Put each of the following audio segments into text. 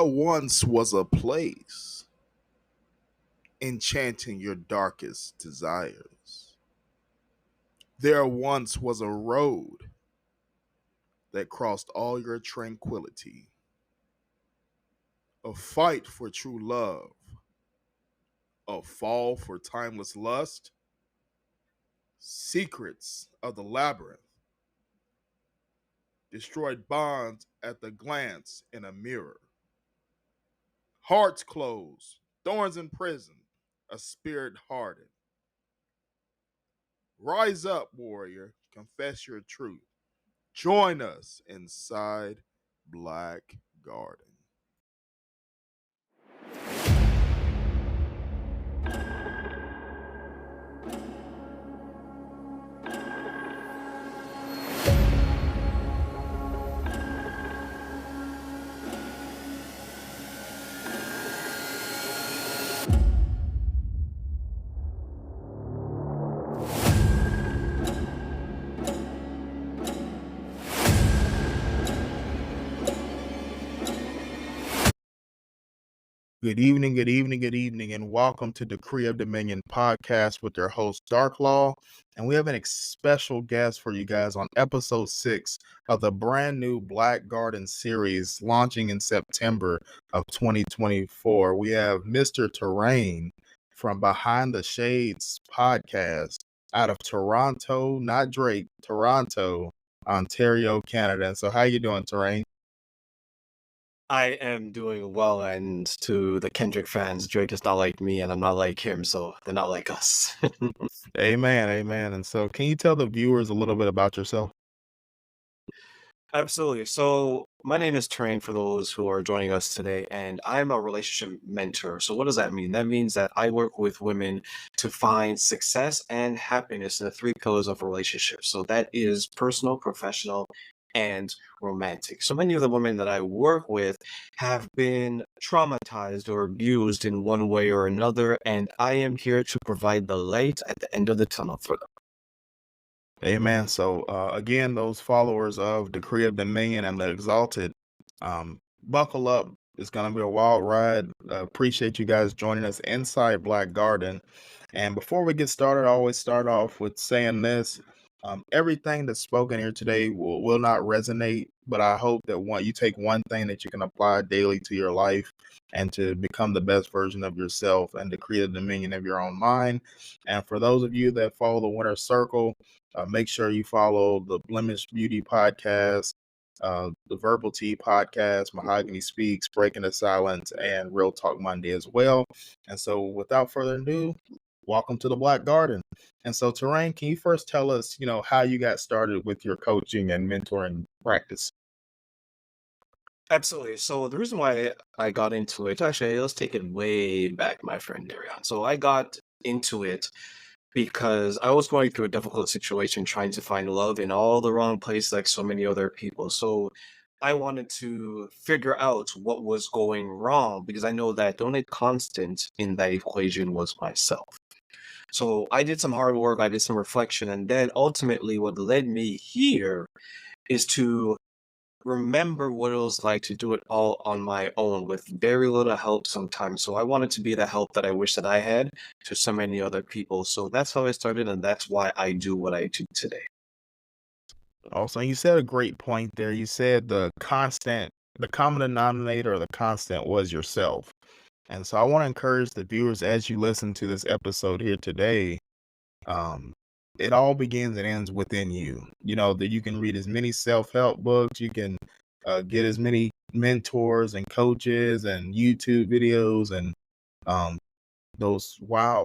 There once was a place enchanting your darkest desires. There once was a road that crossed all your tranquility. A fight for true love, a fall for timeless lust, secrets of the labyrinth, destroyed bonds at the glance in a mirror. Hearts closed, thorns in prison, a spirit hardened. Rise up, warrior, confess your truth. Join us inside Black Garden. Good evening, good evening, good evening, and welcome to Decree of Dominion podcast with your host, Dark Law. And we have a special guest for you guys on episode 6 of the brand new Black Garden series launching in September of 2024. We have Mr. Terraine from Behind the Shades podcast out of Toronto, not Drake, Toronto, Ontario, Canada. And so how you doing, Terraine? I am doing well, and to the Kendrick fans, Drake is not like me, and I'm not like him, so they're not like us. Amen, amen. And so can you tell the viewers a little bit about yourself? Absolutely. So, my name is Terraine for those who are joining us today, and I'm a relationship mentor. So, what does that mean? That means that I work with women to find success and happiness in the three pillars of a relationship. So, that is personal, professional, and romantic. So, many of the women that I work with have been traumatized or abused in one way or another, and I am here to provide the light at the end of the tunnel for them. Amen. So again, those followers of Decree of Dominion and the Exalted, buckle up. It's gonna be a wild ride. Appreciate you guys joining us inside Black Garden. And before we get started, I always start off with saying this. Everything that's spoken here today will not resonate, but I hope that you take one thing that you can apply daily to your life and to become the best version of yourself and to create a dominion of your own mind. And for those of you that follow the Winter Circle, make sure you follow the Blemish Beauty podcast, the Verbal Tea podcast, Mahogany Speaks, Breaking the Silence, and Real Talk Monday as well. And so without further ado, welcome to the Black Garden. And so, Terraine, can you first tell us, how you got started with your coaching and mentoring practice? Absolutely. So the reason why I got into it, actually, let's take it way back, my friend Darian. So I got into it because I was going through a difficult situation trying to find love in all the wrong places, like so many other people. So I wanted to figure out what was going wrong because I know that the only constant in that equation was myself. So I did some hard work, I did some reflection, and then ultimately what led me here is to remember what it was like to do it all on my own with very little help sometimes. So I wanted to be the help that I wish that I had to so many other people. So that's how I started, and that's why I do what I do today. Also, you said a great point there. You said the common denominator or the constant was yourself. And so I want to encourage the viewers as you listen to this episode here today. Um, it all begins and ends within you. You know, that you can read as many self-help books, you can get as many mentors and coaches and YouTube videos and um, those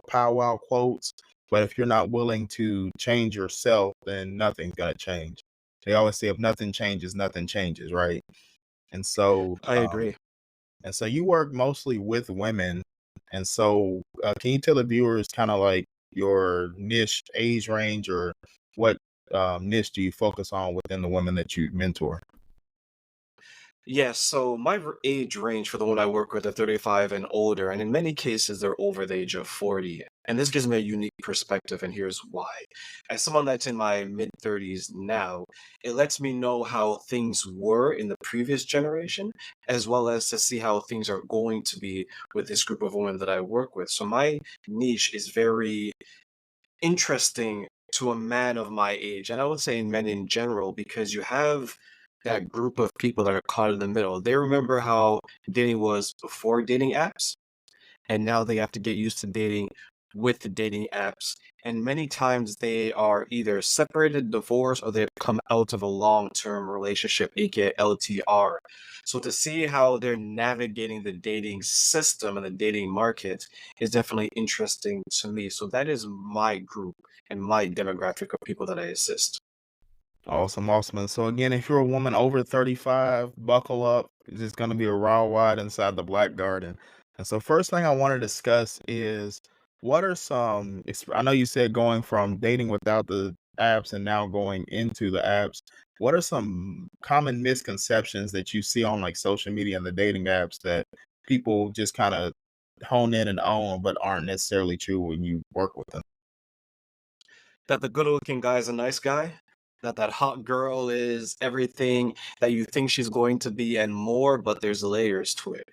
powwow quotes. But if you're not willing to change yourself, then nothing's going to change. They always say if nothing changes, nothing changes, right? And so, I agree. you work mostly with women. And so, can you tell the viewers kind of like your niche age range or what niche do you focus on within the women that you mentor? Yes, so my age range for the one I work with are 35 and older, and in many cases, they're over the age of 40. And this gives me a unique perspective, and here's why. As someone that's in my mid 30s now, it lets me know how things were in the previous generation, as well as to see how things are going to be with this group of women that I work with. So my niche is very interesting to a man of my age, and I would say men in general, because you have that group of people that are caught in the middle. They remember how dating was before dating apps, and now they have to get used to dating with the dating apps. And many times they are either separated, divorced, or they've come out of a long-term relationship, aka LTR. So to see how they're navigating the dating system and the dating market is definitely interesting to me. So that is my group and my demographic of people that I assist. Awesome, awesome. And so again, if you're a woman over 35, buckle up. It's just gonna be a raw ride inside the Black Garden. And so first thing I want to discuss is what are some I know you said going from dating without the apps and now going into the apps. What are some common misconceptions that you see on like social media and the dating apps that people just kind of hone in and own but aren't necessarily true when you work with them? That the good-looking guy is a nice guy, that that hot girl is everything that you think she's going to be and more, but there's layers to it,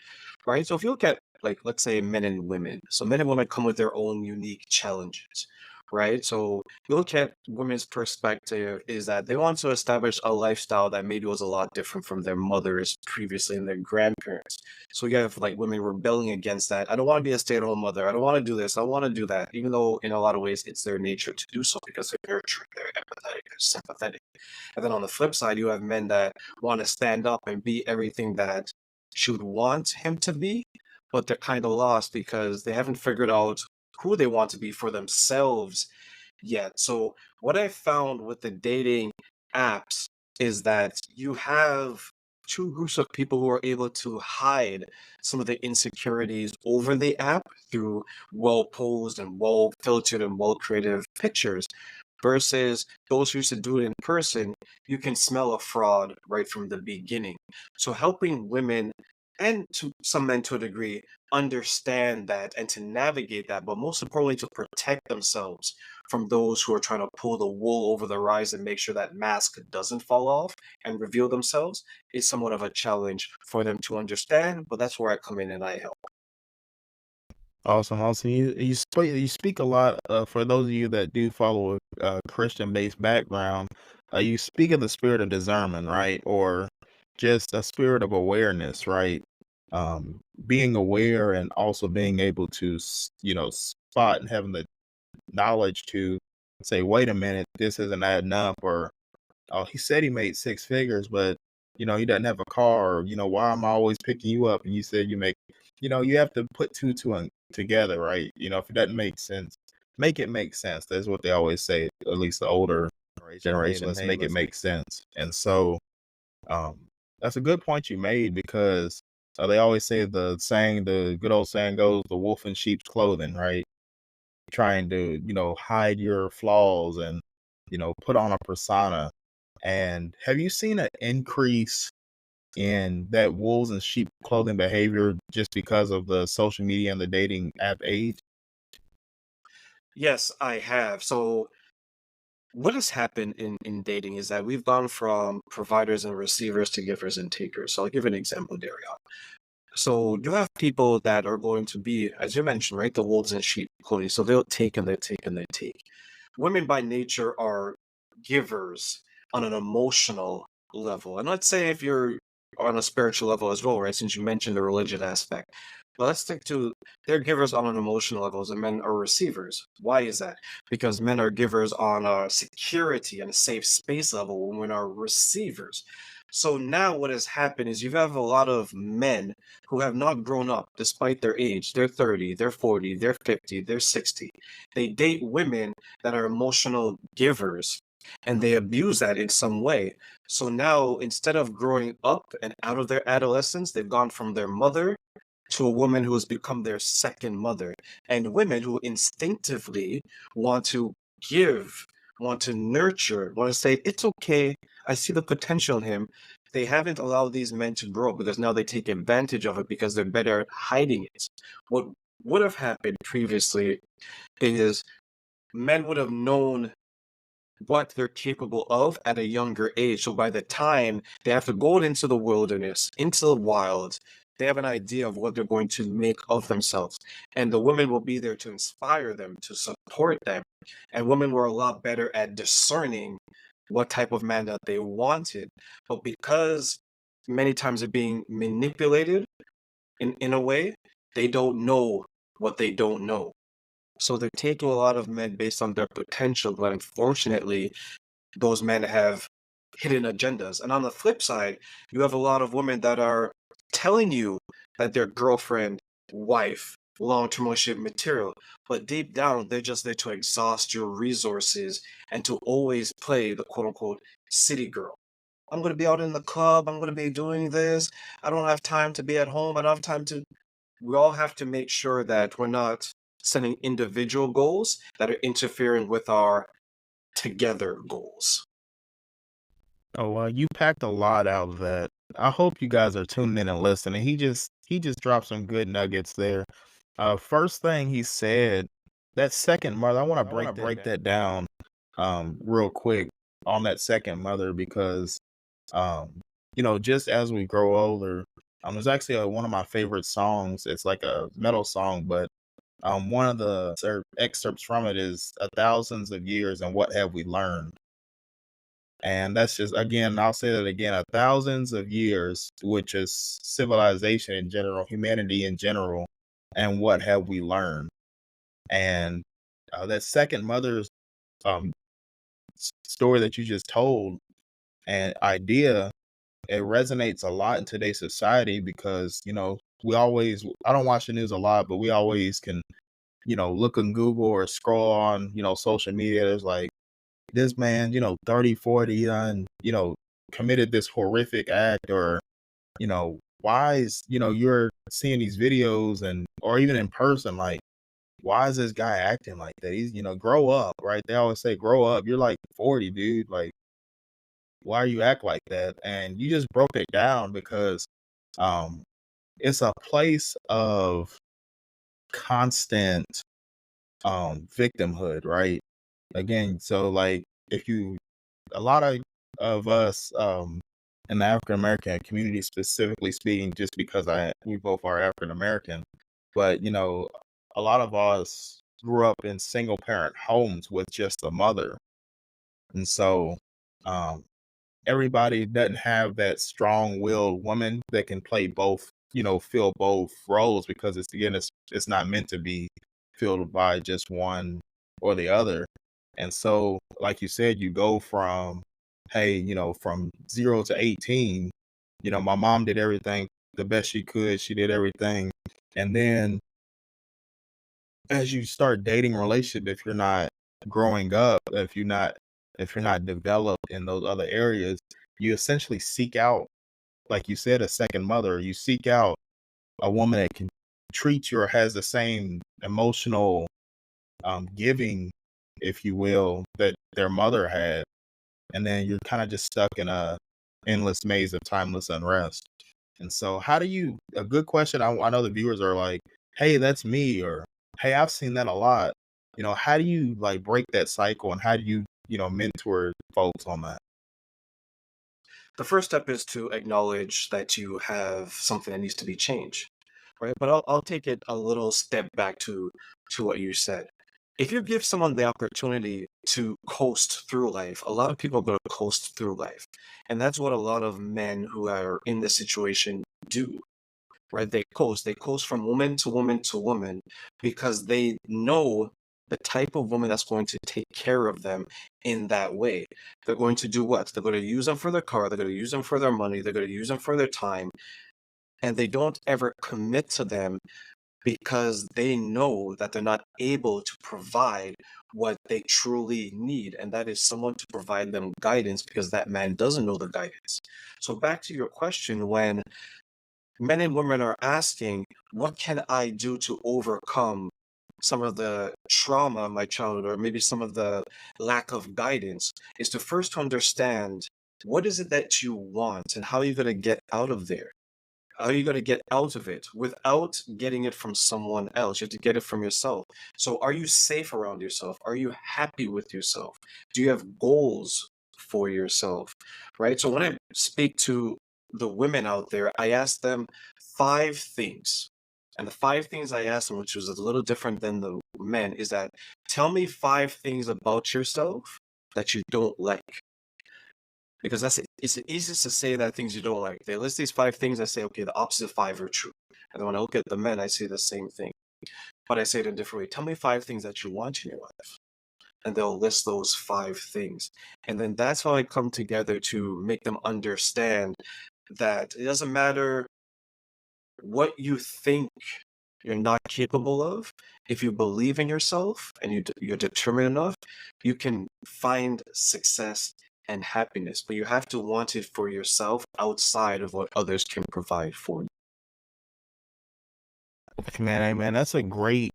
right? So if you look at, like, let's say men and women, so men and women come with their own unique challenges, right? So you look at women's perspective is that they want to establish a lifestyle that maybe was a lot different from their mothers previously and their grandparents. So you have like women rebelling against that. I don't want to be a stay-at-home mother. I don't want to do this. I want to do that. Even though in a lot of ways it's their nature to do so because they're nurturing, they're empathetic, they're sympathetic. And then on the flip side, you have men that want to stand up and be everything that she would want him to be, but they're kind of lost because they haven't figured out who they want to be for themselves yet. So what I found with the dating apps is that you have two groups of people who are able to hide some of the insecurities over the app through well posed and well filtered and well creative pictures versus those who used to do it in person, you can smell a fraud right from the beginning. So helping women and to some men to a degree understand that and to navigate that, but most importantly to protect themselves from those who are trying to pull the wool over their eyes and make sure that mask doesn't fall off and reveal themselves is somewhat of a challenge for them to understand. But that's where I come in and I help. Awesome, awesome. You speak a lot. For those of you that do follow a Christian-based background, you speak of the spirit of discernment, right? Or just a spirit of awareness, right? Being aware and also being able to, spot and having the knowledge to say, "Wait a minute, this isn't adding up," or "Oh, he said he made six figures, but he doesn't have a car." Or, "Why am I always picking you up?" And you said you make, you have to put two and together, right? If it doesn't make sense, make it make sense. That's what they always say. At least the older generation, let's make it make sense. And so, that's a good point you made because they always say the good old saying goes, "The wolf in sheep's clothing," right? Trying to, hide your flaws and, put on a persona. And have you seen an increase in that wolves and sheep clothing behavior just because of the social media and the dating app age? Yes, I have. So what has happened in dating is that we've gone from providers and receivers to givers and takers. So I'll give an example, Darion. So you have people that are going to be, as you mentioned, right, the wolves and sheep clothing. So they'll take and they take and they take. Women by nature are givers on an emotional level. And let's say if you're on a spiritual level as well, right? Since you mentioned the religion aspect. But let's stick to they're givers on an emotional levels and men are receivers. Why is that? Because men are givers on a security and a safe space level when women are receivers. So now what has happened is you have a lot of men who have not grown up despite their age. They're 30, they're 40, they're 50, they're 60. They date women that are emotional givers and they abuse that in some way. So now instead of growing up and out of their adolescence, they've gone from their mother to a woman who has become their second mother. And women who instinctively want to give, want to nurture, want to say, it's okay. I see the potential in him. they haven't allowed these men to grow because now they take advantage of it because they're better at hiding it. What would have happened previously is men would have known what they're capable of at a younger age. So by the time they have to go into the wilderness, into the wild, they have an idea of what they're going to make of themselves. And the women will be there to inspire them, to support them. And women were a lot better at discerning what type of man that they wanted. But because many times they're being manipulated in a way, they don't know what they don't know. So they're taking a lot of men based on their potential, but unfortunately, those men have hidden agendas. And on the flip side, you have a lot of women that are telling you that they're girlfriend, wife, long-term relationship material, but deep down, they're just there to exhaust your resources and to always play the quote unquote city girl. I'm going to be out in the club. I'm going to be doing this. I don't have time to be at home. I don't have time to. We all have to make sure that we're not setting individual goals that are interfering with our together goals. Oh, well, you packed a lot out of that. I hope you guys are tuning in and listening. He just dropped some good nuggets there. First thing he said, that second mother, I want to break that down real quick on that second mother because um just as we grow older, there's actually one of my favorite songs. It's like a metal song, but one of the excerpts from it is a thousands of years and what have we learned. And that's just, again, I'll say that again, a thousands of years, which is civilization in general, humanity in general, and what have we learned? And that second mother's um, story that you just told and idea, it resonates a lot in today's society because, I don't watch the news a lot, but we always can, look on Google or scroll on, social media. There's like, this man, 30, 40, and, committed this horrific act or, why is, you're seeing these videos and, or even in person, like, why is this guy acting like that? He's, grow up, right? They always say, grow up. You're like 40, dude. Like, why you act like that? And you just broke it down because, um, it's a place of constant, victimhood, right? Again, so like, if you a lot of us in the African American community, specifically speaking, just because I we both are African American, but a lot of us grew up in single parent homes with just a mother, and so um, everybody doesn't have that strong willed woman that can play both, fill both roles because it's not meant to be filled by just one or the other. And so, like you said, you go from, hey, from 0 to 18, my mom did everything the best she could. She did everything. And then as you start dating relationship, if you're not growing up, if you're not developed in those other areas, you essentially seek out, like you said, a second mother. You seek out a woman that can treat you or has the same emotional giving, if you will, that their mother had. And then you're kind of just stuck in a endless maze of timeless unrest. And so, how do you? A good question. I know the viewers are like, "Hey, that's me," or "Hey, I've seen that a lot." How do you like break that cycle, and how do you, mentor folks on that? The first step is to acknowledge that you have something that needs to be changed, right? But I'll take it a little step back to what you said. If you give someone the opportunity to coast through life, a lot of people are going to coast through life. And that's what a lot of men who are in this situation do, right? They coast. They coast from woman to woman to woman because they know the type of woman that's going to take care of them in that way. They're going to do what? They're going to use them for their car. They're going to use them for their money. They're going to use them for their time. And they don't ever commit to them because they know that they're not able to provide what they truly need. And that is someone to provide them guidance because that man doesn't know the guidance. So back to your question, when men and women are asking, what can I do to overcome some of the trauma of my childhood or maybe some of the lack of guidance, is to first understand What is it that you want, and how are you going to get out of there? How are you going to get out of it without getting it from someone else? You have to get it from yourself. So, are you safe around yourself? Are you happy with yourself? Do you have goals for yourself? Right. So, when I speak to the women out there, I ask them five things. And the five things I asked them, which was a little different than the men, is that tell me five things about yourself that you don't like. Because it's the easiest to say that things you don't like. They list these five things. I say, okay, the opposite five are true. And then when I look at the men, I say the same thing. But I say it in a different way. Tell me five things that you want in your life. And they'll list those five things. And then that's how I come together to make them understand that it doesn't matter what you think you're not capable of. If you believe in yourself and you're determined enough, you can find success and happiness, but you have to want it for yourself outside of what others can provide for you. Man, hey man, that's a great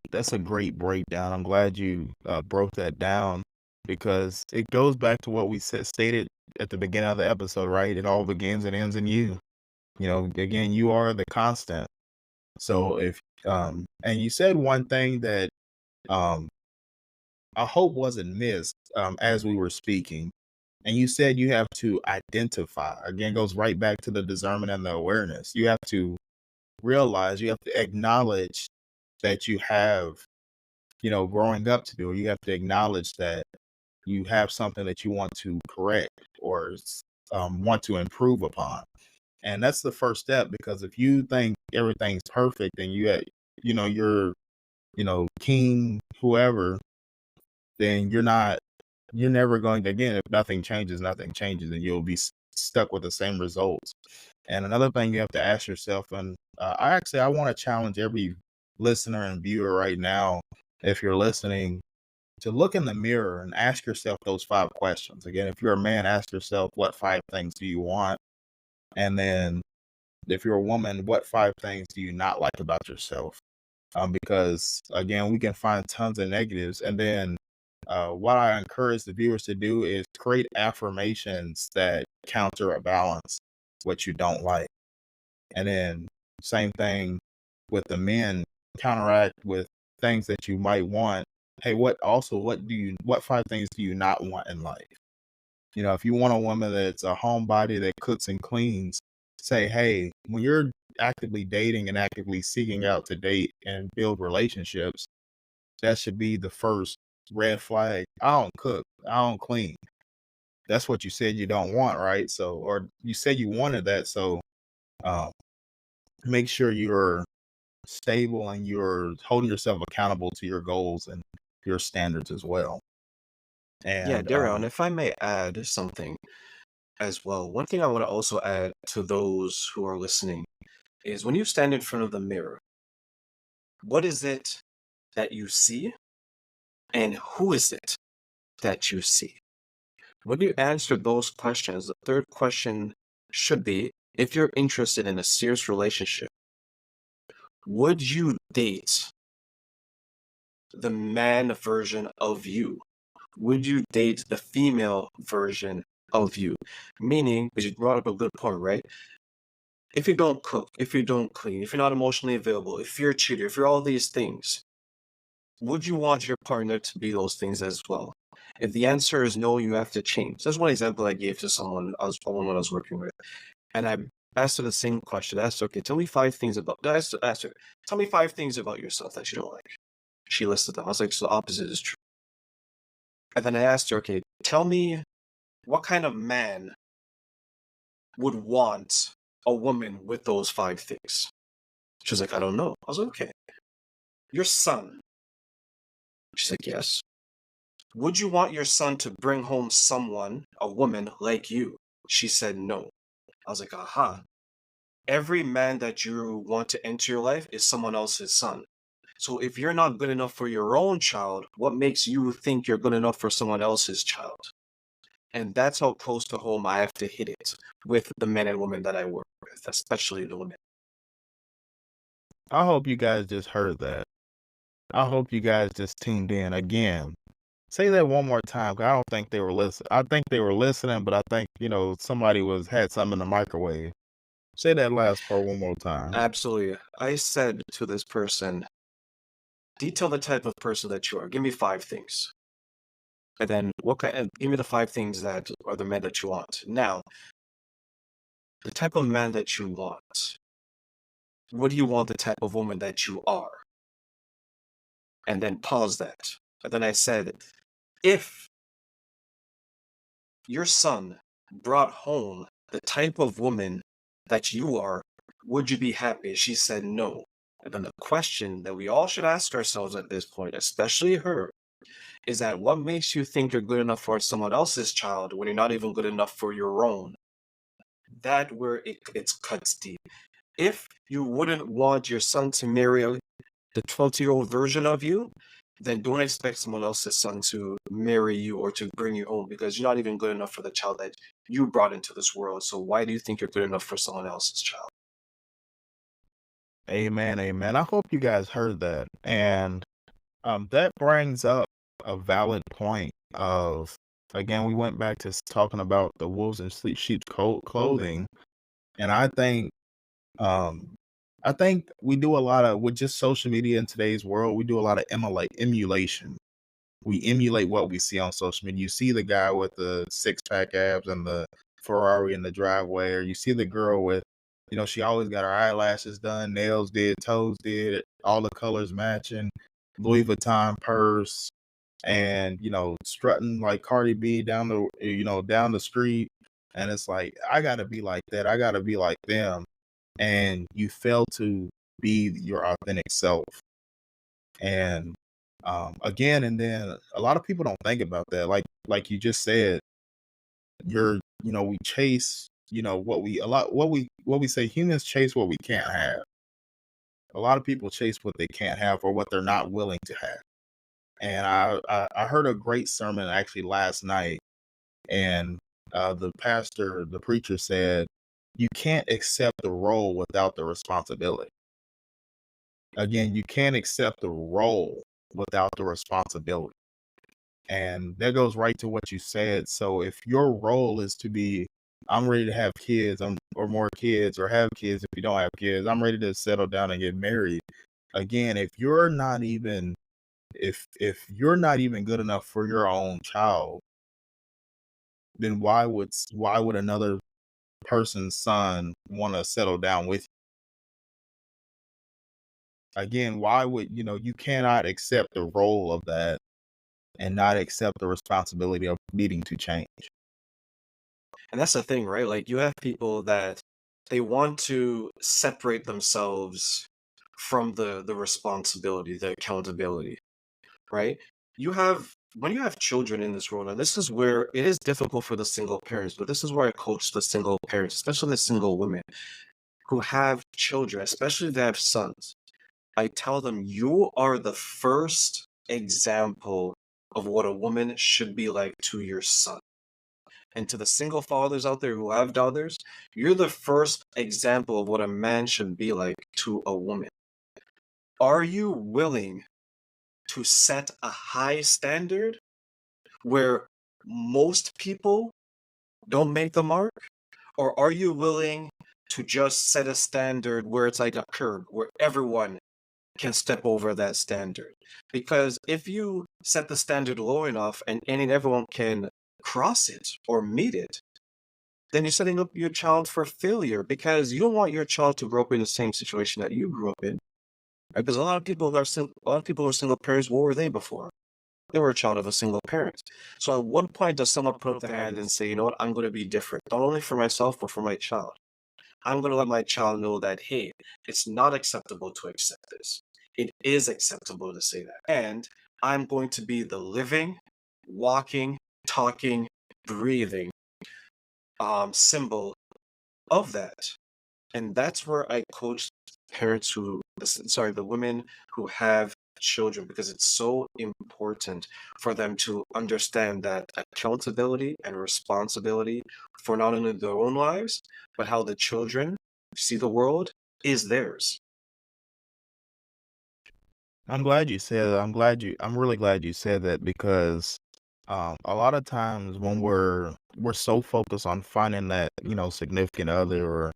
breakdown. I'm glad you broke that down because it goes back to what we stated at the beginning of the episode, right? It all begins and ends in you. Again, you are the constant. So if and you said one thing that um I hope wasn't missed as we were speaking. And you said you have to identify. Again, goes right back to the discernment and the awareness. You have to realize, you have to acknowledge that you have, growing up to do. You have to acknowledge that you have something that you want to correct or want to improve upon. And that's the first step because if you think everything's perfect and you're, king, whoever, then you're never going to, again, if nothing changes, and you'll be stuck with the same results. And another thing you have to ask yourself, and I want to challenge every listener and viewer right now, if you're listening, to look in the mirror and ask yourself those five questions. Again, if you're a man, ask yourself, what five things do you want? And then if you're a woman, what five things do you not like about yourself? Because again, we can find tons of negatives. And then what I encourage the viewers to do is create affirmations that counter or balance what you don't like. And then same thing with the men, counteract with things that you might want. Hey, what five things do you not want in life? If you want a woman that's a homebody that cooks and cleans, say, hey, when you're actively dating and actively seeking out to date and build relationships, that should be the first red flag. I don't cook. I don't clean. That's what you said you don't want, right? So, or you said you wanted that. So, um, make sure you're stable and you're holding yourself accountable to your goals and your standards as well. Yeah, And Daryl, and if I may add something as well, one thing I want to also add to those who are listening is when you stand in front of the mirror, what is it that you see and who is it that you see? When you answer those questions, the third question should be if you're interested in a serious relationship, would you date the man version of you? Would you date the female version of you? Meaning, because you brought up a good point, right? If you don't cook, if you don't clean, if you're not emotionally available, if you're a cheater, if you're all these things, would you want your partner to be those things as well? If the answer is no, you have to change. That's one example I gave to a woman I was working with. And I asked her the same question. I asked her, okay, tell me five things about, I asked her, tell me five things about yourself that you don't like. She listed them. I was like, so the opposite is true. And then I asked her, okay, tell me what kind of man would want a woman with those five things? She was like, I don't know. I was like, okay, your son. She's like, yes. Would you want your son to bring home someone, a woman like you? She said no. I was like, aha. Every man that you want to enter your life is someone else's son. So if you're not good enough for your own child, what makes you think you're good enough for someone else's child? And that's how close to home I have to hit it with the men and women that I work with, especially the women. I hope you guys just heard that. I hope you guys just tuned in again. Say that one more time, 'cause I don't think they were listening. I think they were listening, but I think, somebody had something in the microwave. Say that last part one more time. Absolutely. I said to this person, detail the type of person that you are. Give me 5 things. And then give me the 5 things that are the men that you want. Now, the type of man that you want. What do you want the type of woman that you are? And then pause that. And then I said, if your son brought home the type of woman that you are, would you be happy? She said no. And then the question that we all should ask ourselves at this point, especially her, is that what makes you think you're good enough for someone else's child when you're not even good enough for your own? That where it cuts deep. If you wouldn't want your son to marry the 20-year-old version of you, then don't expect someone else's son to marry you or to bring you home because you're not even good enough for the child that you brought into this world. So why do you think you're good enough for someone else's child? Amen, amen. I hope you guys heard that. And that brings up a valid point of, again, we went back to talking about the wolves in sheep's clothing. And um, I think we do a lot of, with just social media in today's world, we do a lot of emulation. We emulate what we see on social media. You see the guy with the six-pack abs and the Ferrari in the driveway, or you see the girl with, she always got her eyelashes done, nails did, toes did, all the colors matching, Louis Vuitton purse, and strutting like Cardi B down the street. And it's like, I gotta be like that. I gotta be like them. And you fail to be your authentic self. And again, and then a lot of people don't think about that. Like you just said, we chase, what we say, humans chase what we can't have. A lot of people chase what they can't have or what they're not willing to have. And I heard a great sermon actually last night, and the preacher said, you can't accept the role without the responsibility. Again, you can't accept the role without the responsibility. And that goes right to what you said. So if your role is to be, I'm ready to have kids, or more kids, or have kids if you don't have kids, I'm ready to settle down and get married. Again, if you're not even good enough for your own child, then why would another person's son want to settle down with you? Again, why would you cannot accept the role of that and not accept the responsibility of needing to change. And that's the thing, right? Like you have people that they want to separate themselves from the responsibility, the accountability, right? You have when you have children in this world, and this is where it is difficult for the single parents, but this is where I coach the single parents, especially the single women who have children, especially if they have sons. I tell them you are the first example of what a woman should be like to your son. And to the single fathers out there who have daughters, you're the first example of what a man should be like to a woman. Are you willing to set a high standard where most people don't make the mark? Or are you willing to just set a standard where it's like a curb, where everyone can step over that standard? Because if you set the standard low enough and any and everyone can cross it or meet it, then you're setting up your child for failure because you don't want your child to grow up in the same situation that you grew up in. Right? Because a lot of people who are single parents. What were they before? They were a child of a single parent. So at what point does someone put up their hand and say, you know what, I'm going to be different, not only for myself, but for my child? I'm going to let my child know that, hey, it's not acceptable to accept this. It is acceptable to say that. And I'm going to be the living, walking, talking, breathing symbol of that. And that's where I coach parents the women who have children, because it's so important for them to understand that accountability and responsibility for not only their own lives, but how the children see the world is theirs. I'm glad you said that. I'm really glad you said that because a lot of times when we're so focused on finding that, significant other, or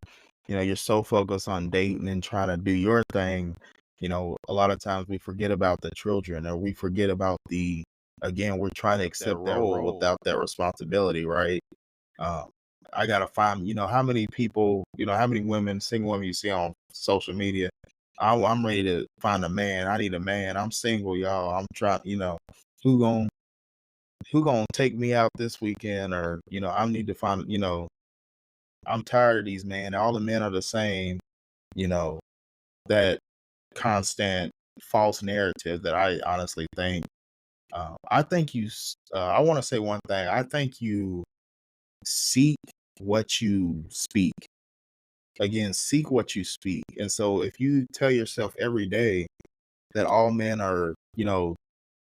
you're so focused on dating and trying to do your thing, a lot of times we forget about the children, or we forget about the again, we're trying to accept that role without that responsibility, right? Um, I gotta find, how many people, how many women, single women you see on social media. I'm ready to find a man. I need a man. I'm single, y'all. I'm trying, who gon' who gonna take me out this weekend, or I need to find, I'm tired of these men. All the men are the same. You know that constant false narrative that I honestly think. I think I want to say one thing. I think you seek what you speak. Again, seek what you speak. And so if you tell yourself every day that all men are,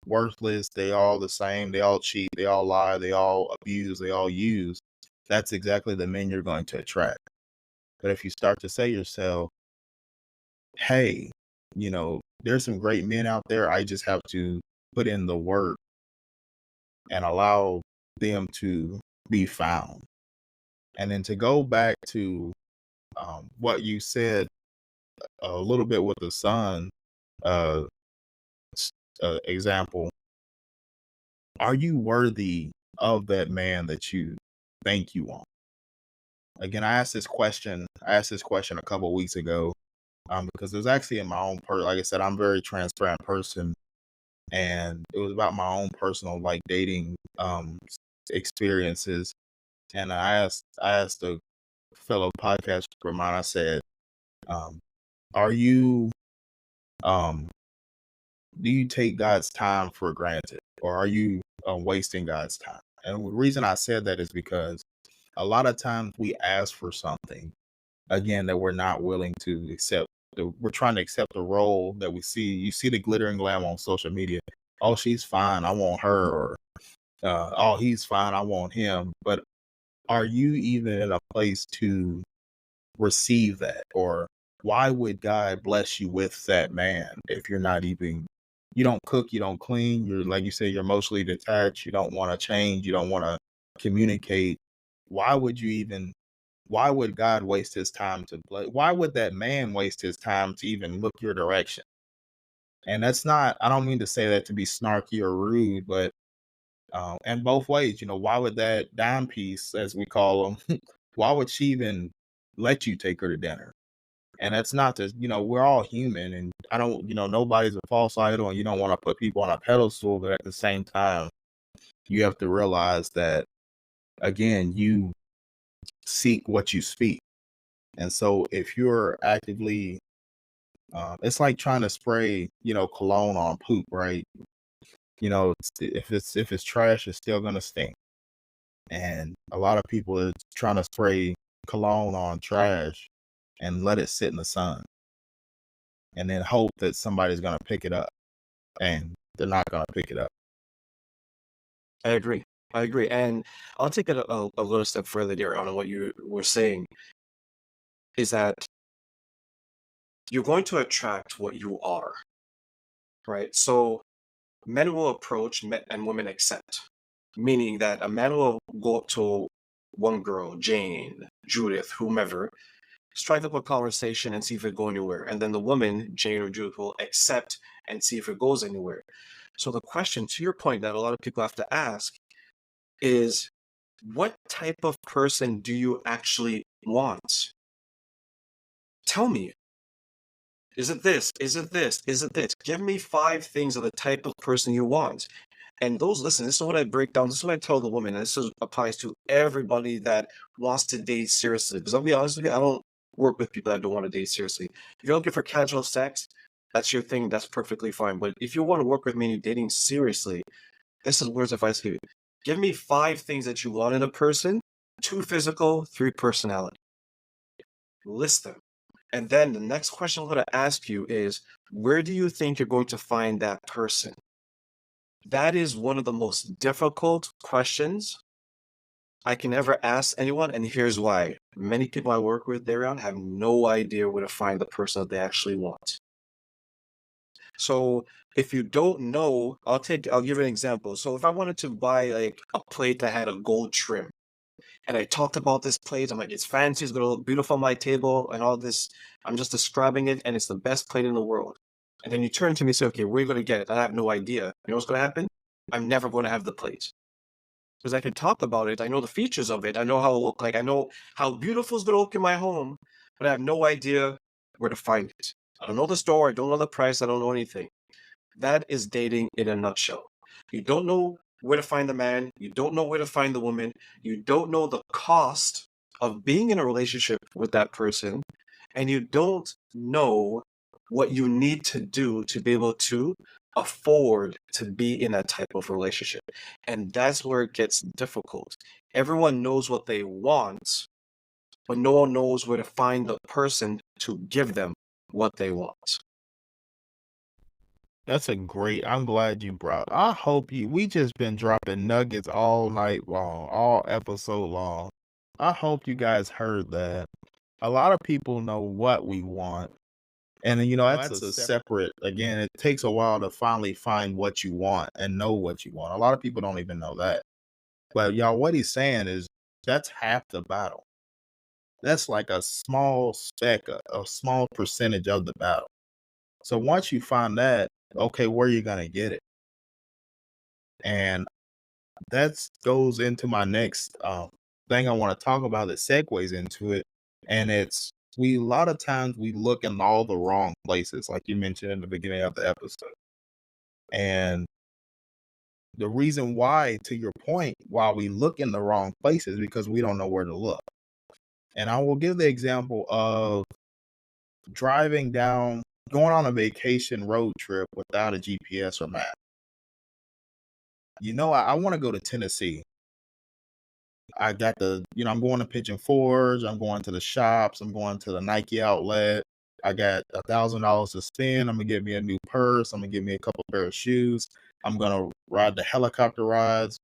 worthless, they all the same, they all cheat, they all lie, they all abuse, they all use, that's exactly the men you're going to attract. But if you start to say yourself, hey, there's some great men out there, I just have to put in the work and allow them to be found. And then to go back to what you said a little bit with the son uh, example, are you worthy of that man that you think you want? Again, I asked this question a couple of weeks ago, because it was actually in my own like I said, I'm a very transparent person, and it was about my own personal like dating experiences. And I asked a fellow podcast of mine, I said, um, are you um do you take God's time for granted, or are you wasting God's time? And the reason I said that is because a lot of times we ask for something again that we're not willing to accept. We're trying to accept the role that we see. You see the glitter and glam on social media. Oh, she's fine, I want her, or oh, he's fine, I want him. But are you even in a place to receive that? Or why would God bless you with that man if you're not even, you don't cook, you don't clean, you're like you said, you're emotionally detached, you don't want to change, you don't want to communicate. Why would you even why would God waste his time to why would that man waste his time to even look your direction? And that's not, I don't mean to say that to be snarky or rude, but and both ways, why would that dime piece, as we call them, why would she even let you take her to dinner? And that's not to, we're all human, and I don't, nobody's a false idol, and you don't want to put people on a pedestal, but at the same time, you have to realize that, again, you seek what you speak. And so if you're actively, it's like trying to spray, cologne on poop, right? If it's trash, it's still gonna stink. And a lot of people are trying to spray cologne on trash and let it sit in the sun, and then hope that somebody's gonna pick it up, and they're not gonna pick it up. I agree. I agree. And I'll take it a little step further there on what you were saying is that you're going to attract what you are, right? So men will approach and women accept, meaning that a man will go up to one girl, Jane, Judith, whomever, strike up a conversation and see if it go anywhere. And then the woman, Jane or Judith, will accept and see if it goes anywhere. So the question, to your point, that a lot of people have to ask is, what type of person do you actually want? Tell me. Is it this? Is it this? Is it this? Give me 5 things of the type of person you want. And those, listen, this is what I break down. This is what I tell the woman. And applies to everybody that wants to date seriously. Because I'll be honest with you, I don't work with people that don't want to date seriously. If you're looking for casual sex, that's your thing. That's perfectly fine. But if you want to work with me and you're dating seriously, this is words of advice to you. Give me 5 things that you want in a person: 2 physical, 3 personality. List them. And then the next question I'm going to ask you is, where do you think you're going to find that person? That is one of the most difficult questions I can ever ask anyone, and here's why. Many people I work with, Darion, have no idea where to find the person that they actually want. So if you don't know, I'll give you an example. So if I wanted to buy like a plate that had a gold trim, and I talked about this plate, I'm like, it's fancy, it's gonna look beautiful on my table, and all this. I'm just describing it, and it's the best plate in the world. And then you turn to me and say, okay, where are you gonna get it? I have no idea. You know what's gonna happen? I'm never gonna have the plate. Because I can talk about it. I know the features of it. I know how it look like. I know how beautiful it's gonna look in my home, but I have no idea where to find it. I don't know the store, I don't know the price, I don't know anything. That is dating in a nutshell. You don't know where to find the man, you don't know where to find the woman, you don't know the cost of being in a relationship with that person, and you don't know what you need to do to be able to afford to be in that type of relationship. And that's where it gets difficult. Everyone knows what they want, but no one knows where to find the person to give them what they want. That's a great I'm glad you brought I hope you we just been dropping nuggets all night long, all episode long. I hope you guys heard that. A lot of people know what we want. And that's a separate again, it takes a while to finally find what you want and know what you want. A lot of people don't even know that. But y'all, what he's saying is that's half the battle. That's like a small speck, a small percentage of the battle. So once you find that, okay, where are you gonna get it? And that goes into my next thing I want to talk about that segues into it. And it's we a lot of times we look in all the wrong places, like you mentioned in the beginning of the episode. And the reason why, to your point, why we look in the wrong places because we don't know where to look. And I will give the example of driving down, going on a vacation road trip without a GPS or map. I want to go to Tennessee. I got I'm going to Pigeon Forge. I'm going to the shops. I'm going to the Nike outlet. I got $1,000 to spend. I'm gonna get me a new purse. I'm gonna get me a couple pair of shoes. I'm gonna ride the helicopter rides.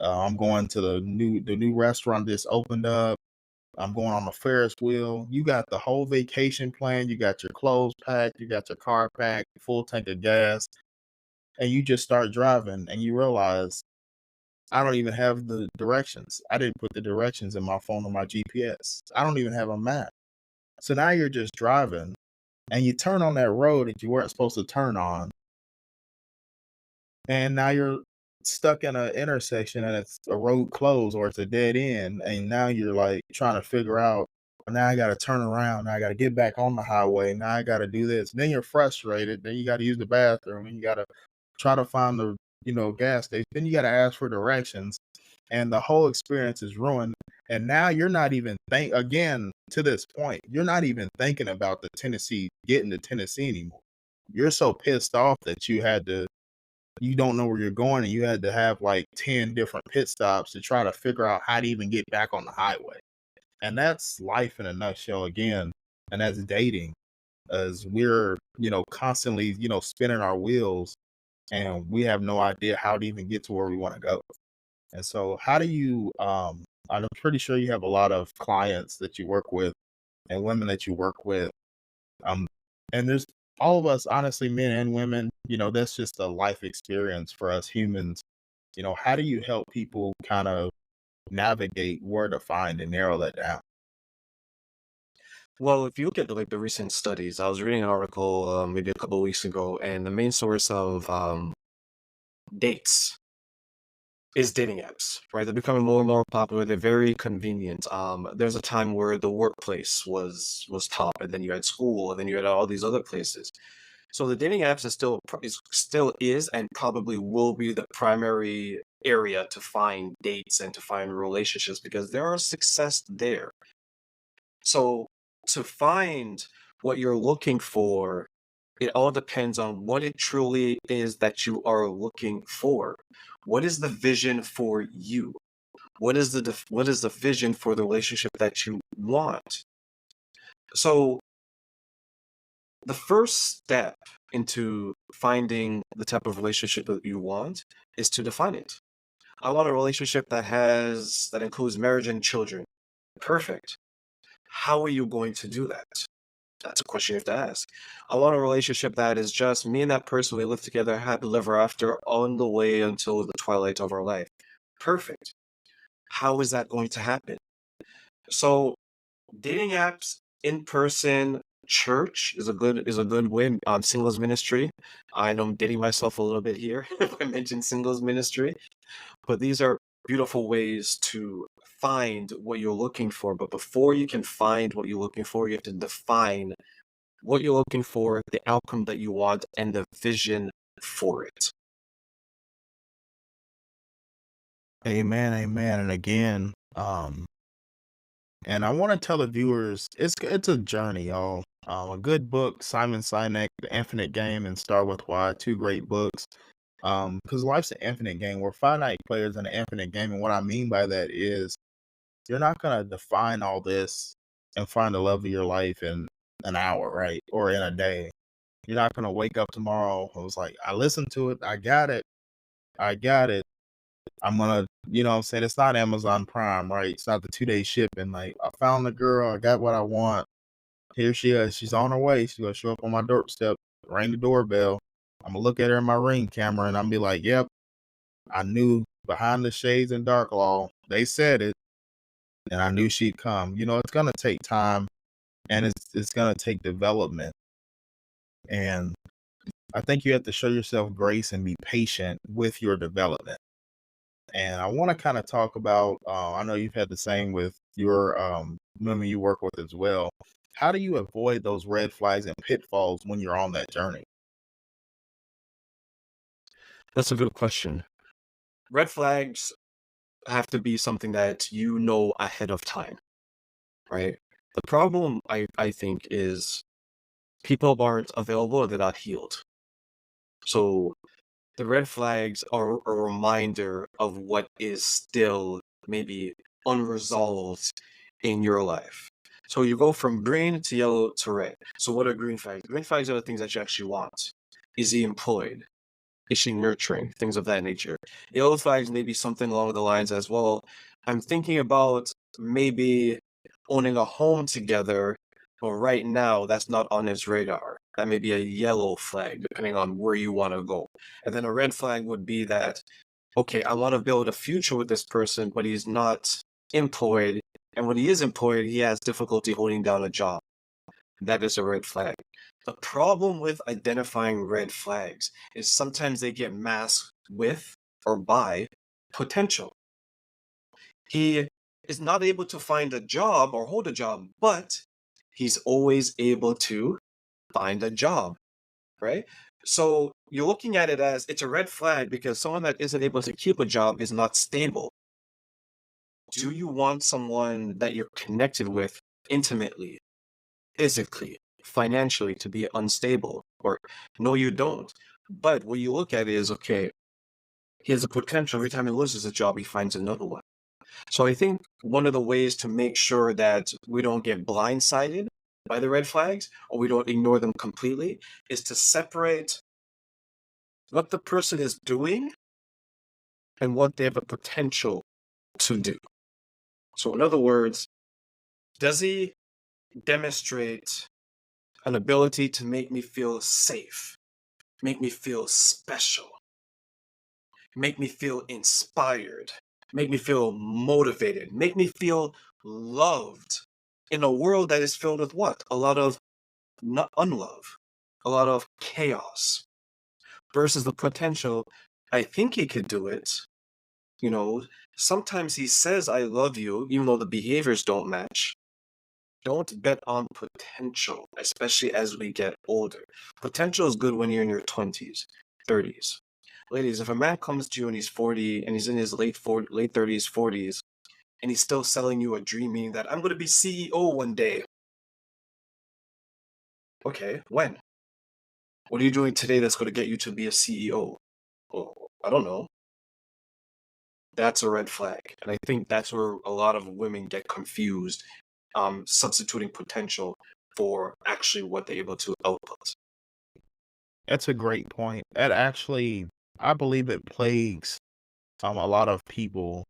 I'm going to the new restaurant that's opened up. I'm going on the Ferris wheel. You got the whole vacation plan. You got your clothes packed. You got your car packed, full tank of gas, and you just start driving, and you realize I don't even have the directions. I didn't put the directions in my phone or my GPS. I don't even have a map. So now you're just driving and you turn on that road that you weren't supposed to turn on. And now you're stuck in an intersection and it's a road closed or it's a dead end. And now you're like trying to figure out, now I got to turn around. Now I got to get back on the highway. Now I got to do this. Then you're frustrated. Then you got to use the bathroom and you got to try to find the, gas station. Then you got to ask for directions and the whole experience is ruined. And now you're not even again to this point, you're not even thinking about the Tennessee getting to Tennessee anymore. You're so pissed off that you don't know where you're going and you had to have like 10 different pit stops to try to figure out how to even get back on the highway. And that's life in a nutshell again. And that's dating as we're, constantly, spinning our wheels and we have no idea how to even get to where we want to go. And so how do you I'm pretty sure you have a lot of clients that you work with and women that you work with. Um and there's all of us, honestly, men and women, that's just a life experience for us humans. How do you help people kind of navigate where to find and narrow that down? Well, if you look at like the recent studies, I was reading an article maybe a couple of weeks ago, and the main source of dates is dating apps, right? They're becoming more and more popular. They're very convenient. There's a time where the workplace was top, and then you had school, and then you had all these other places. So the dating apps still is and probably will be the primary area to find dates and to find relationships because there are success there. So to find what you're looking for, it all depends on what it truly is that you are looking for. What is the vision for you? What is the vision for the relationship that you want? So the first step into finding the type of relationship that you want is to define it. I want a relationship that includes marriage and children. Perfect. How are you going to do that? That's a question you have to ask. I want a relationship that is just me and that person. We live together, happily ever after, on the way until the twilight of our life. Perfect. How is that going to happen? So, dating apps, in person, church is a good way. Singles ministry. I know I'm dating myself a little bit here if I mentioned singles ministry, but these are beautiful ways to find what you're looking for. But before you can find what you're looking for, you have to define what you're looking for, the outcome that you want, and the vision for it. Amen, amen. And again, and I want to tell the viewers, it's a journey, y'all. A good book, Simon Sinek, The Infinite Game, and Start with Why, two great books. Because life's an infinite game. We're finite players in an infinite game, and what I mean by that is you're not gonna define all this and find the love of your life in an hour, right? Or in a day. You're not gonna wake up tomorrow. I was like, I listened to it, I got it, I got it. I'm gonna, you know what I'm saying? It's not Amazon Prime, right? It's not the 2 day shipping. Like, I found the girl, I got what I want. Here she is. She's on her way. She's gonna show up on my doorstep, ring the doorbell. I'm gonna look at her in my ring camera and I'm be like, yep, I knew behind the shades and dark law, they said it, and I knew she'd come. You know, it's gonna take time and it's gonna take development. And I think you have to show yourself grace and be patient with your development. And I want to kind of talk about, I know you've had the same with your women you work with as well. How do you avoid those red flags and pitfalls when you're on that journey? That's a good question. Red flags have to be something that you know ahead of time, right? The problem I think is people aren't available or they're not healed. So the red flags are a reminder of what is still maybe unresolved in your life. So you go from green to yellow to red. So what are green flags? Green flags are the things that you actually want. Is he employed? Is she nurturing? Things of that nature. Yellow flags may be something along the lines as well. I'm thinking about maybe owning a home together, but right now that's not on his radar. That may be a yellow flag, depending on where you want to go. And then a red flag would be that, okay, I want to build a future with this person, but he's not employed. And when he is employed, he has difficulty holding down a job. That is a red flag. The problem with identifying red flags is sometimes they get masked with or by potential. He is not able to find a job or hold a job, but he's always able to find a job, right? So you're looking at it as it's a red flag because someone that isn't able to keep a job is not stable. Do you want someone that you're connected with intimately, physically, financially to be unstable? Or no, you don't. But what you look at is okay, he has a potential. Every time he loses a job, he finds another one. So I think one of the ways to make sure that we don't get blindsided by the red flags or we don't ignore them completely is to separate what the person is doing and what they have a potential to do. So, in other words, does he demonstrate an ability to make me feel safe, make me feel special, make me feel inspired, make me feel motivated, make me feel loved in a world that is filled with what? A lot of not unlove, a lot of chaos versus the potential. I think he could do it. You know, sometimes he says, I love you, even though the behaviors don't match. Don't bet on potential, especially as we get older. Potential is good when you're in your 20s, 30s. Ladies, if a man comes to you and he's 40 and he's in his late 30s, 40s, and he's still selling you a dream, meaning that I'm going to be CEO one day. Okay, when? What are you doing today that's going to get you to be a CEO? Oh, I don't know. That's a red flag. And I think that's where a lot of women get confused, substituting potential for actually what they're able to output. That's a great point. That actually, I believe it plagues a lot of people,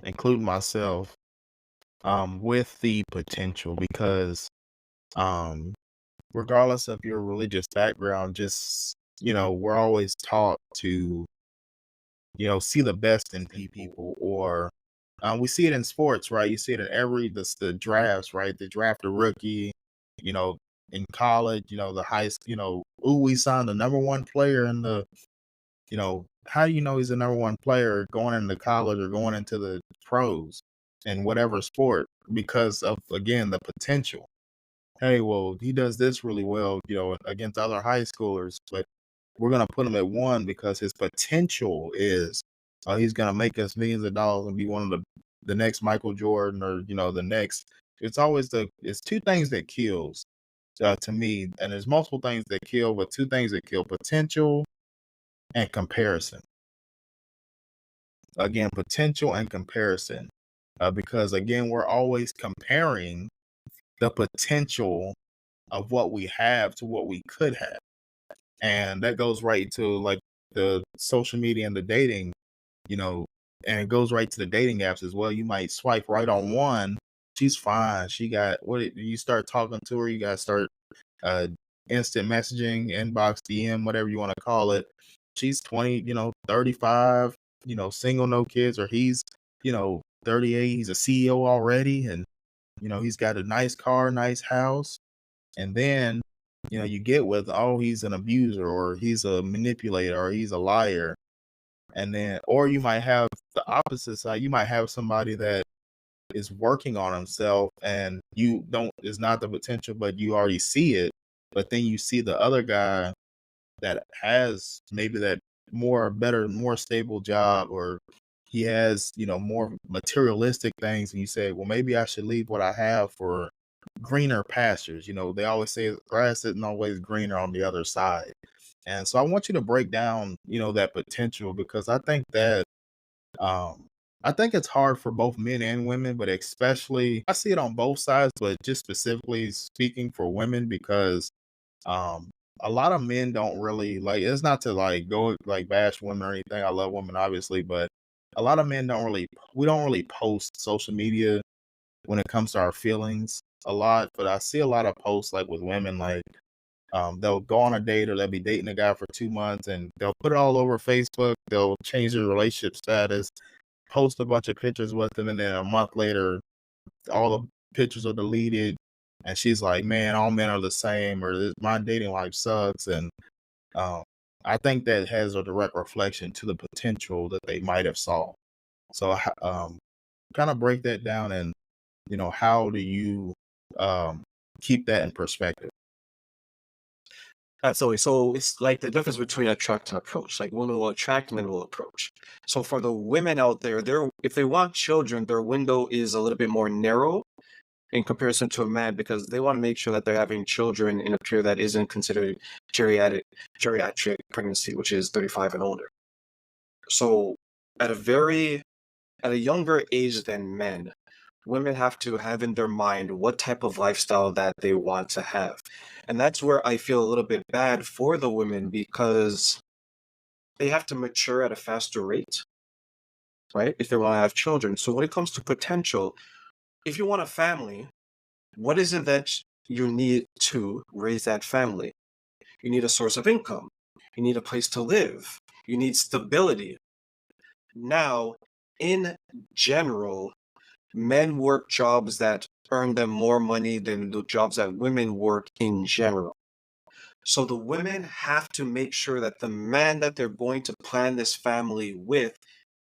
including myself, with the potential because um regardless of your religious background, just, we're always taught to, see the best in people, or we see it in sports, right? You see it in the drafts, right? They draft a rookie, you know, in college, the highest, ooh, we signed the number one player in the, how do you know he's the number one player going into college or going into the pros in whatever sport? Because of, again, the potential. Hey, well, he does this really well, against other high schoolers, but we're gonna put him at one because his potential is, he's gonna make us millions of dollars and be one of the next Michael Jordan, or the next. It's two things that kills, to me, and there's multiple things that kill, but two things that kill: potential and comparison. Again, potential and comparison, because again, we're always comparing the potential of what we have to what we could have. And that goes right to, like, the social media and the dating, you know, and it goes right to the dating apps as well. You might swipe right on one, she's fine. She got you start talking to her, you gotta start uh instant messaging, inbox, DM, whatever you want to call it. She's 20, 35, single, no kids, or he's, 38, he's a CEO already, and he's got a nice car, nice house. And then, you get with, oh, he's an abuser, or he's a manipulator, or he's a liar. And then, or you might have the opposite side. You might have somebody that is working on himself, and you don't, is not the potential, but you already see it. But then you see the other guy that has maybe that better, more stable job, or he has, more materialistic things. And you say, well, maybe I should leave what I have for greener pastures. They always say grass isn't always greener on the other side. And so I want you to break down, that potential, because um I think it's hard for both men and women, but especially I see it on both sides, but just specifically speaking for women, because um a lot of men don't really, like, it's not to like go like bash women or anything. I love women obviously, but a lot of men we don't really post social media when it comes to our feelings a lot. But I see a lot of posts, like, with women, like, they'll go on a date, or they'll be dating a guy for 2 months, and they'll put it all over Facebook. They'll change their relationship status, post a bunch of pictures with him, and then a month later, all the pictures are deleted. And she's like, "Man, all men are the same," or "My dating life sucks." And um, I think that has a direct reflection to the potential that they might have saw. So, kind of break that down, and how do you um, keep that in perspective? Absolutely. So it's like the difference between attract and approach. Like women will attract, men will approach. So for the women out there, if they want children, their window is a little bit more narrow in comparison to a man, because they want to make sure that they're having children in a period that isn't considered geriatric geriatric pregnancy, which is 35 and older. So at a very at a younger age than men, women have to have in their mind what type of lifestyle that they want to have. And that's where I feel a little bit bad for the women, because they have to mature at a faster rate, right? If they want to have children. So when it comes to potential, if you want a family, what is it that you need to raise that family? You need a source of income. You need a place to live. You need stability. Now, in general, men work jobs that earn them more money than the jobs that women work in general. So the women have to make sure that the man that they're going to plan this family with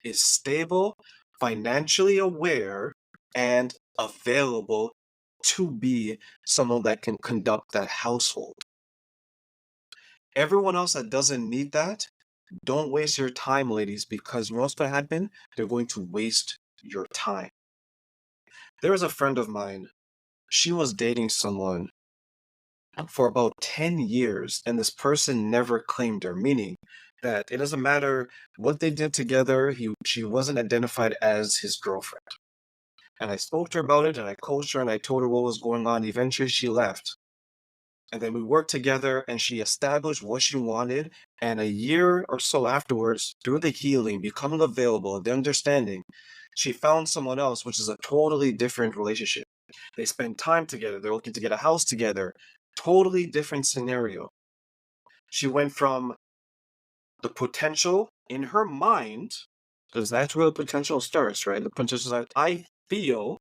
is stable, financially aware, and available to be someone that can conduct that household. Everyone else that doesn't need that, don't waste your time, ladies, because what's going to happen? They're going to waste your time. There was a friend of mine. She was dating someone for about 10 years, and this person never claimed her, meaning that it doesn't matter what they did together, she wasn't identified as his girlfriend. And I spoke to her about it, and I coached her, and I told her what was going on. Eventually, she left. And then we worked together, and she established what she wanted. And a year or so afterwards, through the healing, becoming available, the understanding, she found someone else, which is a totally different relationship. They spend time together. They're looking to get a house together. Totally different scenario. She went from the potential in her mind, because that's where the potential starts, right? The potential is like, I feel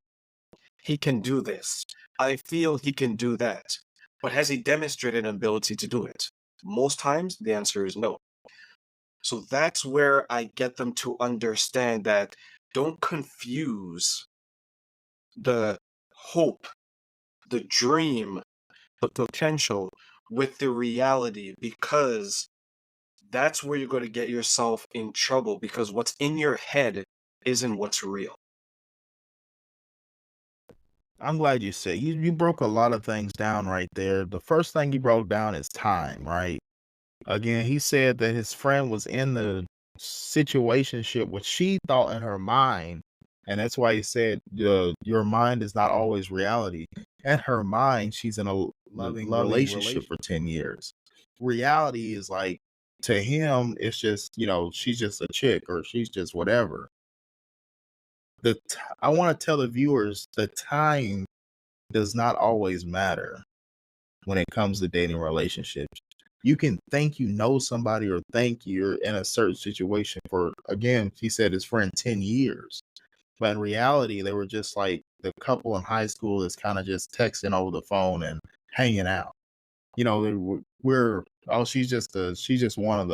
he can do this. I feel he can do that. But has he demonstrated an ability to do it? Most times, the answer is no. So that's where I get them to understand that don't confuse the hope, the dream, the potential with the reality, because that's where you're going to get yourself in trouble, because what's in your head isn't what's real. I'm glad you said you broke a lot of things down right there. The first thing you broke down is time, right? Again, he said that his friend was in the situationship what she thought in her mind, and that's why he said your mind is not always reality. In her mind, she's in a loving relationship for 10 years. Reality is like to him, it's just, she's just a chick or she's just whatever. I want to tell the viewers the time does not always matter when it comes to dating relationships. You can think you know somebody or think you're in a certain situation for, again, he said his friend 10 years. But in reality, they were just like the couple in high school that's kind of just texting over the phone and hanging out. Oh, she's just one of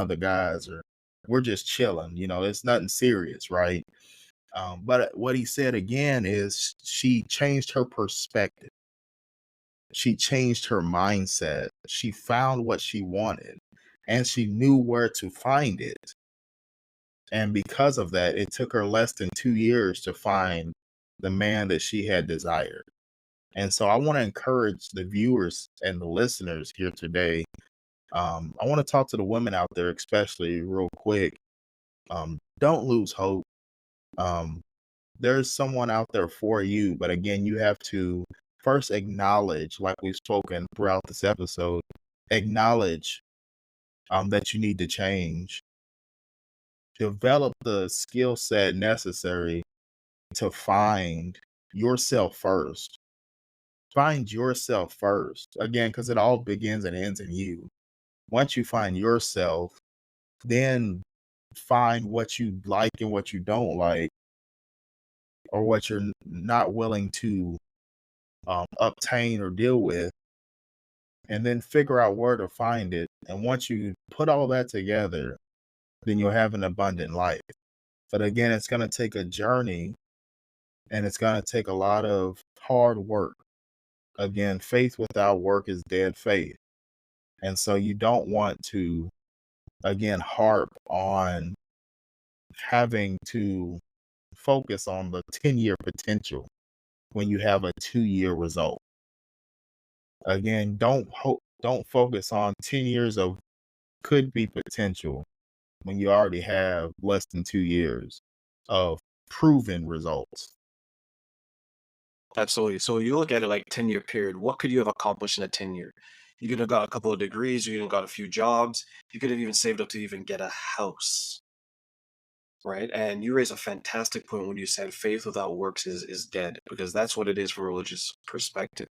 the guys, or we're just chilling. It's nothing serious, right? But what he said again is she changed her perspective. She changed her mindset. She found what she wanted and she knew where to find it. And because of that, it took her less than 2 years to find the man that she had desired. And so I want to encourage the viewers and the listeners here today. I want to talk to the women out there, especially real quick. Don't lose hope. Um, there's someone out there for you, but again, you have to first acknowledge, like we've spoken throughout this episode, acknowledge that you need to change. Develop the skill set necessary to find yourself first. Find yourself first. Again, because it all begins and ends in you. Once you find yourself, then find what you like and what you don't like, or what you're not willing to obtain or deal with, and then figure out where to find it. And once you put all that together, then you'll have an abundant life. But again, it's going to take a journey and it's going to take a lot of hard work. Again, faith without work is dead faith. And so you don't want to, again, harp on having to focus on the 10-year potential when you have a 2-year result. Again, don't focus on 10 years of could be potential when you already have less than 2 years of proven results. Absolutely. So you look at it like 10-year period. What could you have accomplished in a 10-year? You could have got a couple of degrees, you could have got a few jobs, you could have even saved up to even get a house, right? And you raise a fantastic point when you said faith without works is dead, because that's what it is from a religious perspective.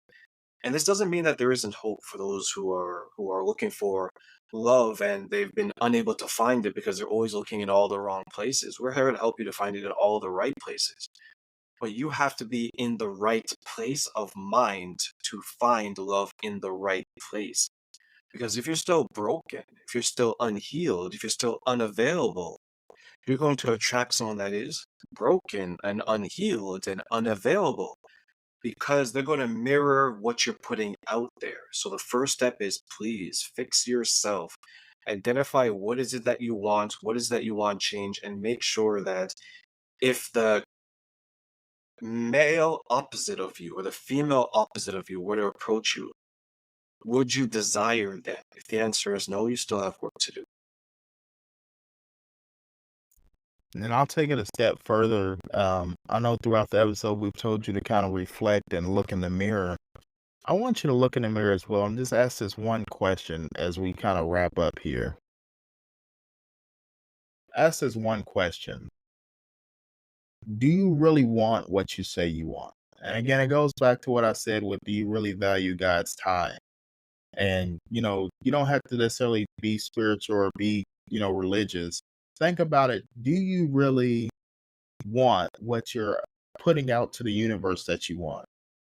And this doesn't mean that there isn't hope for those who are looking for love and they've been unable to find it because they're always looking in all the wrong places. We're here to help you to find it in all the right places. But you have to be in the right place of mind to find love in the right place. Because if you're still broken, if you're still unhealed, if you're still unavailable, you're going to attract someone that is broken and unhealed and unavailable, because they're going to mirror what you're putting out there. So the first step is, please fix yourself. Identify what is it that you want, what is that you want change, and make sure that if the male opposite of you or the female opposite of you were to approach you, would you desire that? If the answer is no, you still have work to do. And I'll take it a step further. I know throughout the episode, we've told you to kind of reflect and look in the mirror. I want you to look in the mirror as well and just ask this one question as we kind of wrap up here. Ask this one question. Do you really want what you say you want? And again, it goes back to what I said with, do you really value God's time? And, you don't have to necessarily be spiritual or be, religious. Think about it. Do you really want what you're putting out to the universe that you want?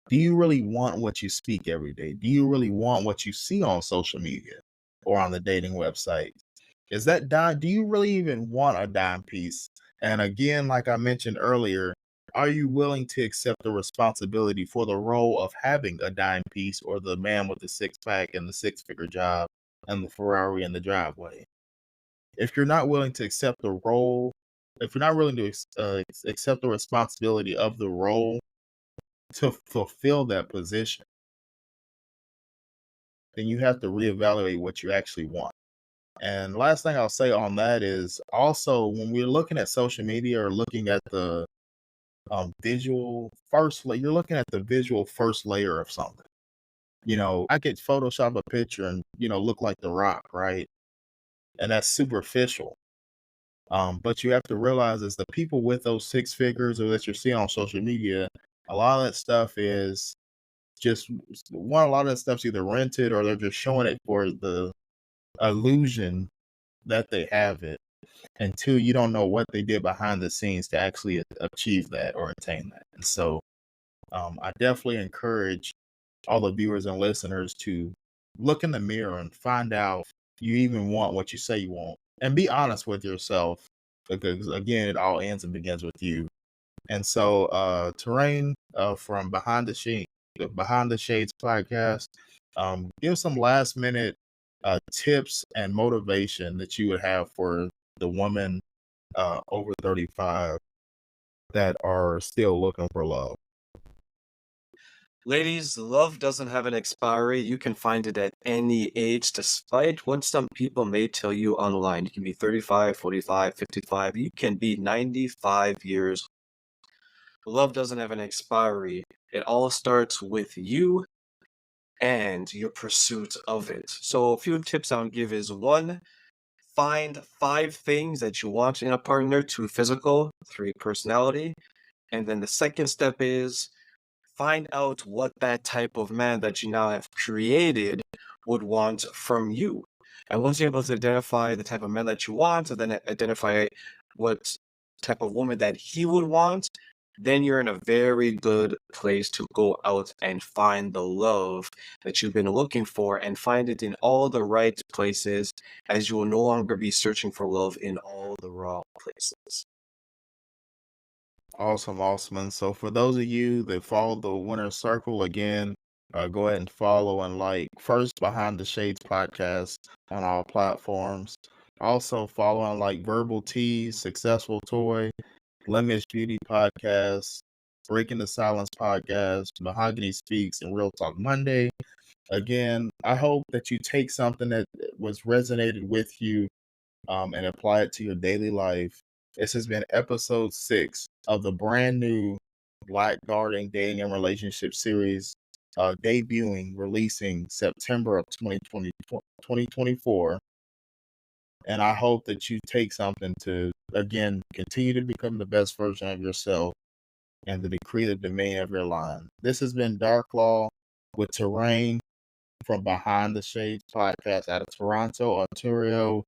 Do you really want what you speak every day? Do you really want what you see on social media or on the dating website? Is that dime? Do you really even want a dime piece? And again, like I mentioned earlier, are you willing to accept the responsibility for the role of having a dime piece or the man with the six pack and the six-figure job and the Ferrari in the driveway? If you're not willing to accept the role, if you're not willing to accept the responsibility of the role to fulfill that position, then you have to reevaluate what you actually want. And last thing I'll say on that is also when we're looking at social media or looking at the visual you're looking at the visual first layer of something. I could Photoshop a picture and, look like The Rock, right? And that's superficial. But you have to realize is the people with those six figures or that you're seeing on social media, a lot of that stuff is just a lot of that stuff's either rented or they're just showing it for the illusion that they have it. And two, you don't know what they did behind the scenes to actually achieve that or attain that. And so I definitely encourage all the viewers and listeners to look in the mirror and find out if you even want what you say you want. And be honest with yourself because, again, it all ends and begins with you. And so, Terraine from Behind the Shades podcast, give some last minute tips and motivation that you would have for the women over 35 that are still looking for love. Ladies, love doesn't have an expiry. You can find it at any age, despite what some people may tell you online. You can be 35, 45, 55. You can be 95 years. Love doesn't have an expiry. It all starts with you and your pursuit of it. So a few tips I'll give is one, find 5 things that you want in a partner. 2, physical. 3, personality. And then the second step is find out what that type of man that you now have created would want from you. And once you're able to identify the type of man that you want, and then identify what type of woman that he would want, then you're in a very good place to go out and find the love that you've been looking for and find it in all the right places, as you will no longer be searching for love in all the wrong places. Awesome, awesome. And so, for those of you that follow the Winner Circle, again, go ahead and follow and like first Behind the Shades podcast on all platforms. Also, follow and like Verbal Teas, Successful Toy, Limitless Beauty Podcast, Breaking the Silence Podcast, Mahogany Speaks, and Real Talk Monday. Again, I hope that you take something that was resonated with you and apply it to your daily life. This has been episode 6 of the brand new Black Guarding Dating and Relationship series, releasing September of 2024. And I hope that you take something to, again, continue to become the best version of yourself and to decree the domain of your line. This has been Dark Law with Terraine from Behind the Shades podcast out of Toronto, Ontario.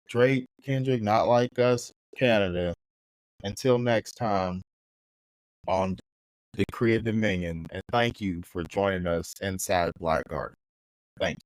Drake, Kendrick, Not Like Us, Canada. Until next time on Decree of Dominion, and thank you for joining us inside Black Garden. Thank you.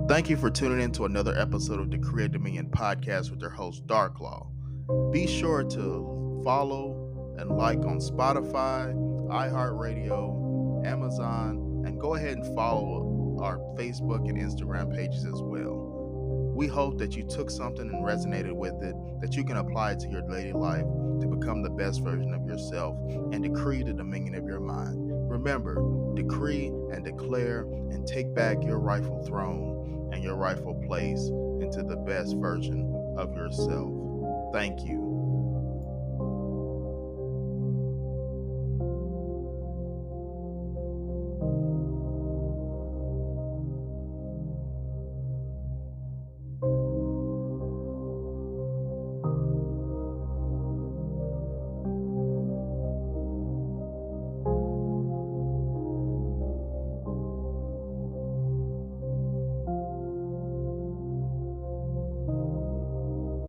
Thank you for tuning in to another episode of the Create Dominion podcast with your host, Dark Law. Be sure to follow and like on Spotify, iHeartRadio, Amazon, and go ahead and follow our Facebook and Instagram pages as well. We hope that you took something and resonated with it, that you can apply it to your daily life to become the best version of yourself and decree the dominion of your mind. Remember, decree and declare and take back your rightful throne and your rightful place into the best version of yourself. Thank you.